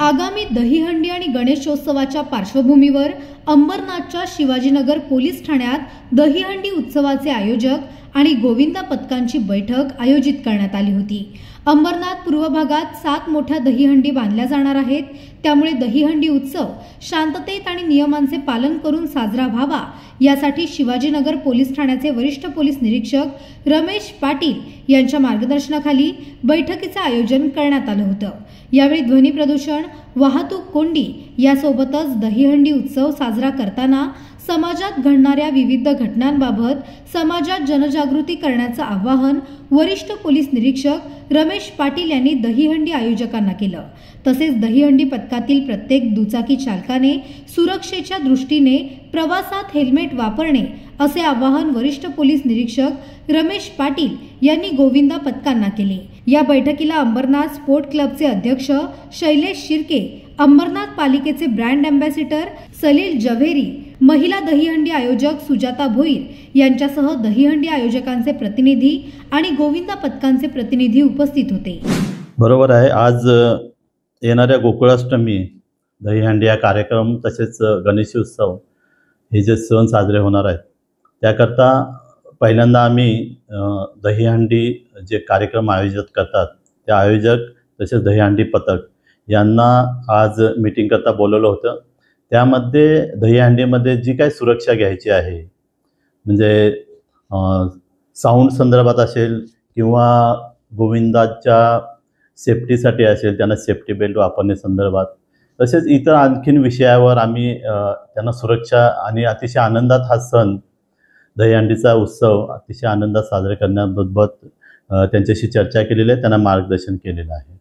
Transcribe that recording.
आगामी दहीहंडी आणि गणेशोत्सवाच्या पार्श्वभूमीवर अंबरनाथच्या शिवाजीनगर पोलीस ठाण्यात दहीहंडी उत्सवाचे आयोजक आणि गोविंदा पथकांची बैठक आयोजित करण्यात आली होती। अंबरनाथ पूर्व भागात 7 मोठ्या दहीहंडी बांधल्या जाणार आहेत। त्यामुळे दहीहंडी उत्सव शांततेत आणि नियमांचे पालन करून साजरा व्हावा यासाठी शिवाजीनगर पोलीस ठाण्याचे वरिष्ठ पोलीस निरीक्षक रमेश पाटील यांच्या मार्गदर्शनाखाली बैठकीचे आयोजन करण्यात आले होते। यावेळी ध्वनी प्रदूषण, वाहतूक कोंडी यासोबतच दहीहंडी उत्सव साजरा करताना समाजात घडणाऱ्या विविध घटनांबाबत समाजात जनजागृती करण्याचे आवाहन वरिष्ठ पोलीस निरीक्षक रमेश पाटील यांनी दहीहंडी आयोजकांना केलं। तसेच दहीहंडी पथकातील प्रत्येक दुचाकी चालकाने सुरक्षेच्या दृष्टीने प्रवासात हेल्मेट वापरणे असे आवाहन वरिष्ठ पोलीस निरीक्षक रमेश पाटील यांनी गोविंदा पथकांना केले। या बैठकीला अंबरनाथ स्पोर्ट क्लबचे अध्यक्ष शैलेश शिर्के, अंबरनाथ पालिकेचे ब्रँड अँबॅसिडर सलील जव्हेरी, महिला दहीहंडी आयोजक सुजाता भोईर यांच्यासह दहीहंडी आयोजकांचे प्रतिनिधी आणि गोविंदा पथकांचे प्रतिनिधी उपस्थित होते। बरोबर आहे। आज येणाऱ्या गोकुळाष्टमी, दहीहंडी हा कार्यक्रम तसेच गणेशोत्सव हे जे सण साजरे होणार आहेत त्याकरता पहिल्यांदा आम्ही दहीहंडी जे कार्यक्रम आयोजित करतात त्या आयोजक तसेच दहीहंडी पथक यांना आज मीटिंग करता बोलवलं होतं। त्यामध्ये दहीहंडीमध्ये जी काही सुरक्षा घ्यायची आहे, म्हणजे साऊंड संदर्भात असेल किंवा गोविंदाच्या सेफ्टीसाठी असेल, त्यांना सेफ्टी बेल्ट वापरणे संदर्भात, तसेच इतर आणखीन विषयावर आम्ही त्यांना सुरक्षा आणि अतिशय आनंदात हा सण दहीहंडीचा उत्सव अतिशय आनंदात साजरा करण्याबाबत त्यांच्याशी चर्चा केलेली आहे, त्यांना मार्गदर्शन केलेलं आहे।